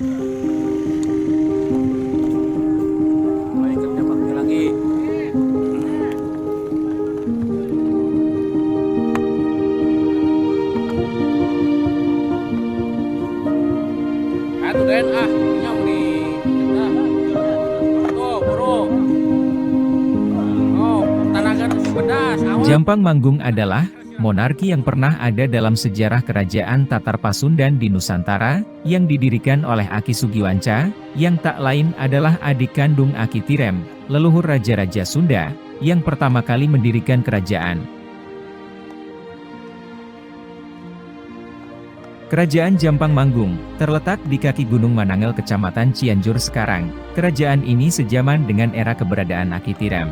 lagi. Atuh den nyam di tuh burung. Oh, tanaga pedas. Jampang Manggung adalah monarki yang pernah ada dalam sejarah kerajaan Tatar Pasundan di Nusantara, yang didirikan oleh Aki Sugiwanca, yang tak lain adalah adik kandung Aki Tirem, leluhur Raja-Raja Sunda, yang pertama kali mendirikan kerajaan. Kerajaan Jampang Manggung, terletak di kaki Gunung Manangel Kecamatan Cianjur sekarang. Kerajaan ini sejaman dengan era keberadaan Aki Tirem.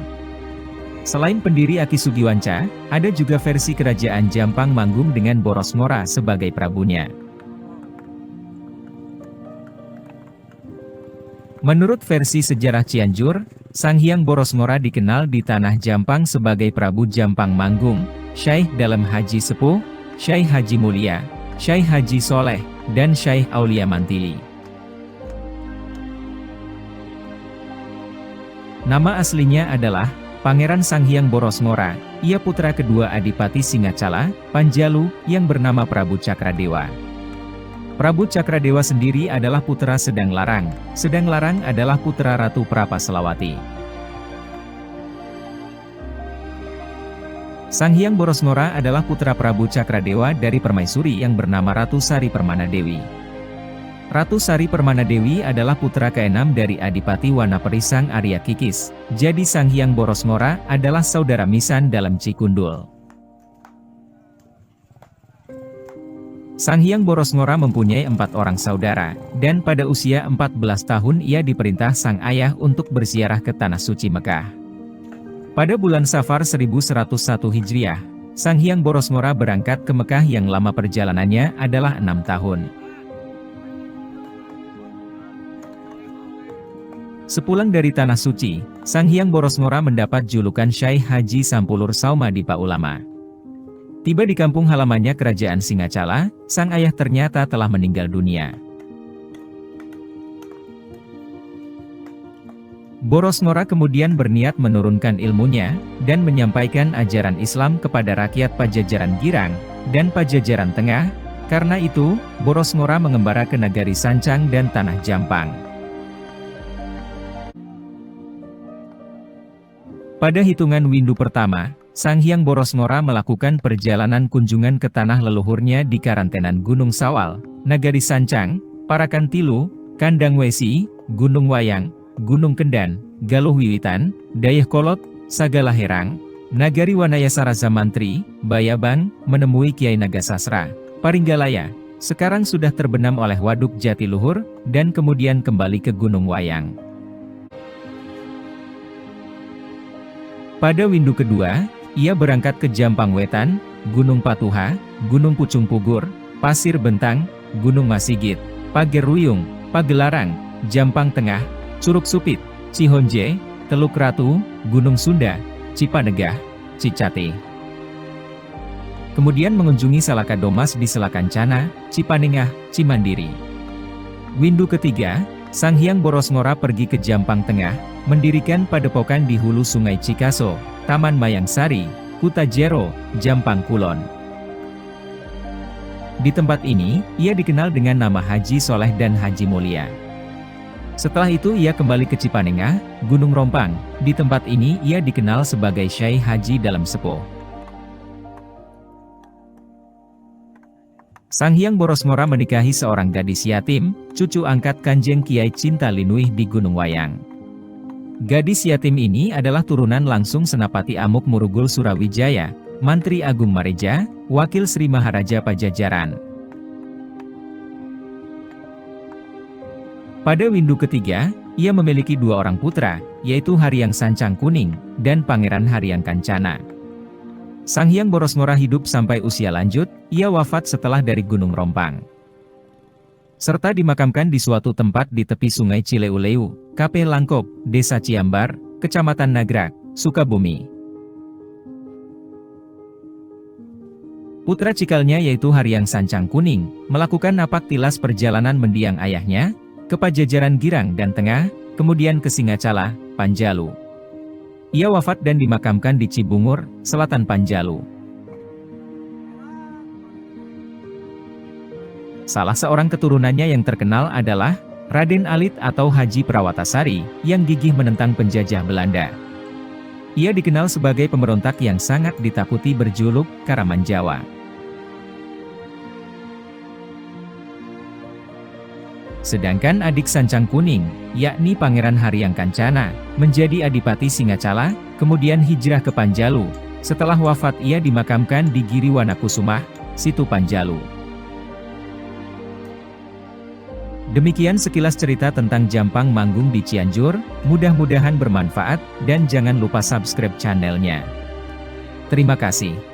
Selain pendiri Aki Sugiwanca, ada juga versi kerajaan Jampang Manggung dengan Boros Ngora sebagai prabunya. Menurut versi sejarah Cianjur, Sang Hyang Boros Ngora dikenal di tanah Jampang sebagai Prabu Jampang Manggung, Syaikh dalam Haji Sepuh, Syaikh Haji Mulia, Syaikh Haji Soleh, dan Syaikh Aulia Mantili. Nama aslinya adalah Pangeran Sang Hyang Boros Ngora. Ia putra kedua Adipati Singacala, Panjalu, yang bernama Prabu Cakradewa. Prabu Cakradewa sendiri adalah putra Sedang Larang. Sedang Larang adalah putra Ratu Prapaselawati. Sang Hyang Boros Ngora adalah putra Prabu Cakradewa dari permaisuri yang bernama Ratu Sari Permanadewi. Ratu Sari Permanadewi adalah putra keenam dari Adipati Wanaperi Sang Arya Kikis. Jadi Sang Hyang Boros Ngora adalah saudara misan dalam Cikundul. Sang Hyang Boros Ngora mempunyai 4 orang saudara, dan pada usia 14 tahun ia diperintah sang ayah untuk berziarah ke Tanah Suci Mekah. Pada bulan Safar 1101 Hijriah, Sang Hyang Boros Ngora berangkat ke Mekah yang lama perjalanannya adalah 6 tahun. Sepulang dari Tanah Suci, Sang Hyang Boros Ngora mendapat julukan Syaikh Haji Sampulur Sauma Dipa Ulama. Tiba di kampung halamannya Kerajaan Singacala, sang ayah ternyata telah meninggal dunia. Boros Ngora kemudian berniat menurunkan ilmunya, dan menyampaikan ajaran Islam kepada rakyat Pajajaran Girang, dan Pajajaran Tengah. Karena itu, Boros Ngora mengembara ke negari Sancang dan Tanah Jampang. Pada hitungan Windu pertama, Sang Hyang Boros Ngora melakukan perjalanan kunjungan ke tanah leluhurnya di Karantenan Gunung Sawal, Nagari Sancang, Parakan Tilu, Kandang Wesi, Gunung Wayang, Gunung Kendan, Galuh Wiwitan, Dayeh Kolot, Sagala Herang, Nagari Wanayasara Zamantri, Bayabang, menemui Kiai Nagasasra, Paringgalaya, sekarang sudah terbenam oleh Waduk Jatiluhur, dan kemudian kembali ke Gunung Wayang. Pada Windu kedua, ia berangkat ke Jampang Wetan, Gunung Patuha, Gunung Pucung Pugur, Pasir Bentang, Gunung Masigit, Pager Ruyung, Pagelarang, Jampang Tengah, Curug Supit, Cihonje, Teluk Ratu, Gunung Sunda, Cipanegah, Cicate. Kemudian mengunjungi Salaka Domas di Selakanchana, Cipanengah, Cimandiri. Windu ketiga, Sang Hyang Boros Ngora pergi ke Jampang Tengah, mendirikan padepokan di hulu Sungai Cikaso, Taman Mayang Sari, Kutajero, Jampang Kulon. Di tempat ini, ia dikenal dengan nama Haji Soleh dan Haji Mulia. Setelah itu ia kembali ke Cipanengah, Gunung Rompang. Di tempat ini ia dikenal sebagai Syaikh Haji Dalam Sepuh. Sang Hyang Boros Ngora menikahi seorang gadis yatim, cucu angkat Kanjeng Kiai Cinta Linuih di Gunung Wayang. Gadis yatim ini adalah turunan langsung Senapati Amuk Marugul Surawijaya, Mantri Agung Mareja, Wakil Sri Maharaja Pajajaran. Pada Windu ketiga, ia memiliki 2 orang putra, yaitu Haryang Sancang Kuning, dan Pangeran Haryang Kancana. Sang Hyang Boros Ngora hidup sampai usia lanjut, ia wafat setelah dari Gunung Rompang. Serta dimakamkan di suatu tempat di tepi Sungai Cileuleu, KP Langkop, Desa Ciambar, Kecamatan Nagrak, Sukabumi. Putra cikalnya yaitu Haryang Sancang Kuning, melakukan napak tilas perjalanan mendiang ayahnya, ke Pajajaran Girang dan Tengah, kemudian ke Singacala, Panjalu. Ia wafat dan dimakamkan di Cibungur, Selatan Panjalu. Salah seorang keturunannya yang terkenal adalah Raden Alit atau Haji Prawatasari, yang gigih menentang penjajah Belanda. Ia dikenal sebagai pemberontak yang sangat ditakuti berjuluk Karaman Jawa. Sedangkan adik Sancang Kuning, yakni Pangeran Haryang Kancana, menjadi Adipati Singacala, kemudian hijrah ke Panjalu. Setelah wafat ia dimakamkan di Giriwanakusumah, Situ Panjalu. Demikian sekilas cerita tentang Jampang Manggung di Cianjur, mudah-mudahan bermanfaat, dan jangan lupa subscribe channelnya. Terima kasih.